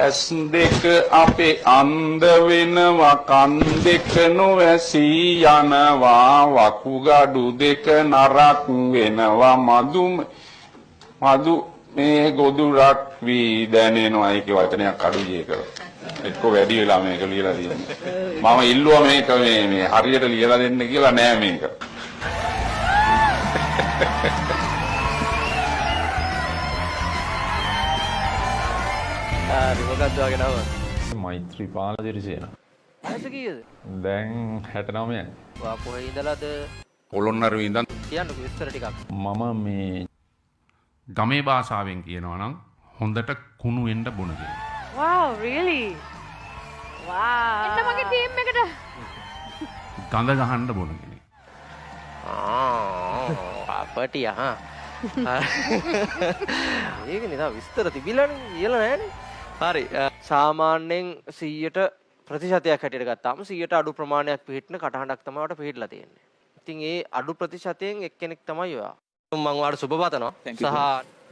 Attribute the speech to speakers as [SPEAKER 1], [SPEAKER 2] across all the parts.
[SPEAKER 1] ඇස් දෙක අපේ අන්ධ වෙනවා කන් දෙක නොවැසී යනවා වකුගඩු දෙක නරක් වෙනවා මදු මේ ගොදුරක් වී දැනෙනවා ඒකේ වචනයක් අඩුයි ඒක එක්ක වැඩි වෙලා මේක ලියලා තියෙන්නේ මම ඉල්ලුවා මේක මේ හරියට ලියලා දෙන්න කියලා නෑ මේක
[SPEAKER 2] මොකක්ද වගේ නම?
[SPEAKER 3] මෛත්‍රීපාල දිරිසේන.
[SPEAKER 2] ඇස කීයද?
[SPEAKER 3] දැන් 69යි.
[SPEAKER 2] වා කොහේ ඉඳලාද?
[SPEAKER 1] පොළොන්නරුවේ ඉඳන්
[SPEAKER 2] කියන්නකෝ විස්තර ටිකක්.
[SPEAKER 3] මම මේ
[SPEAKER 1] ගමේ භාෂාවෙන් කියනවා නම් හොඳට කුණු වෙන්න බොන කෙනෙක්.
[SPEAKER 4] Wow, really? Wow. එන්න මගේ ටීම් එකට.
[SPEAKER 1] ගඳ ගහන්න බොන කෙනෙක්.
[SPEAKER 2] අපටි අහා. ඒක නේ තා විස්තර තිබිලානේ කියලා නෑනේ. හරි. සාමාන්‍යයෙන් 100ට ප්‍රතිශතයක් හැටියට ගත්තාම 100ට අඩු ප්‍රමාණයක් පිළිහිටන කටහඬක් තමයි වට පිළිහිටලා තියෙන්නේ. ඉතින් ඒ අඩු ප්‍රතිශතයෙන් එක්කෙනෙක් තමයි ඔයා. මම ඔයාලට සුබ පතනවා. සහ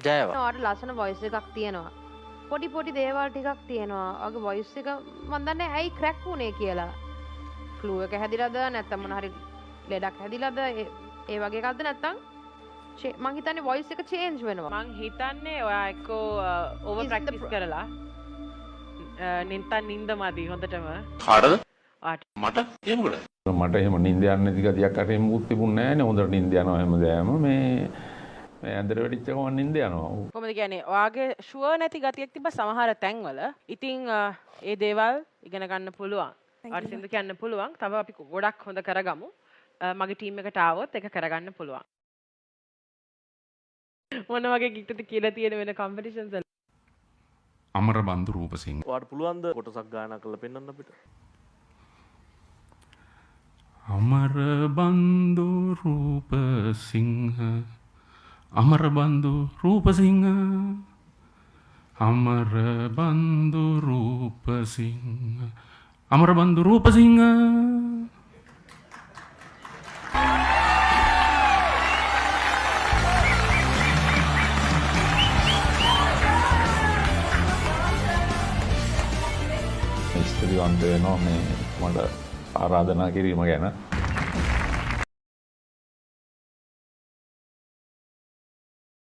[SPEAKER 2] ජයවා.
[SPEAKER 4] ඔයාලට ලස්සන වොයිස් එකක් තියෙනවා. පොඩි දේවල් ටිකක් තියෙනවා. ඔයාගේ වොයිස් එක මම දන්නේ ඇයි ක්‍රැක් වුනේ කියලා. ෆ්ලූ එක හැදිලාද නැත්නම් මොන හරි ලෙඩක් හැදිලාද ඒ වගේ එකක්ද නැත්නම් මං හිතන්නේ වොයිස් එක චේන්ජ් වෙනවා.
[SPEAKER 5] මං හිතන්නේ ඔයා එක්කෝ ඕවර් ප්‍රැක්ටිස් කරලා නින්ද මදි හොඳටම.
[SPEAKER 1] කාටද?
[SPEAKER 5] ආට.
[SPEAKER 1] මට එහෙම කරා.
[SPEAKER 3] මට එහෙම නිින්ද යන්නේ නැති ගතියක් අර එහෙම මුත් තිබුණේ නැහැ නේ. හොඳට නිින්ද යනවා හැමදාම මේ ඇඳට වෙඩිච්ච ගමන් නිින්ද යනවා.
[SPEAKER 5] කොහොමද කියන්නේ? ඔයාගේ ෂුවර් නැති ගතියක් තිබ්බ සමහර තැන්වල. ඉතින් ඒ දේවල් ඉගෙන ගන්න පුළුවන්. ඔයාට සින්දු කියන්න පුළුවන්. තව අපි ගොඩක් හොඳ කරගමු. මගේ ටීම් එකට ආවොත් ඒක කරගන්න පුළුවන්. මොන වගේ ගිට්ටුද කියලා තියෙන වෙන කම්පිටිෂන්ස් වල?
[SPEAKER 1] අමරබන්දු රූපසිංහ.
[SPEAKER 2] ඔයාලට පුළුවන් ද කොටසක් ගායනා කරලා පෙන්වන්න අපිට?
[SPEAKER 1] අමරබන්දු රූපසිංහ අමරබන්දු රූපසිංහ අමරබන්දු රූපසිංහ අමරබන්දු රූපසිංහ
[SPEAKER 3] ස්තුතිවන්ත වෙනවා මේ මට ආරාධනා කිරීම ගැන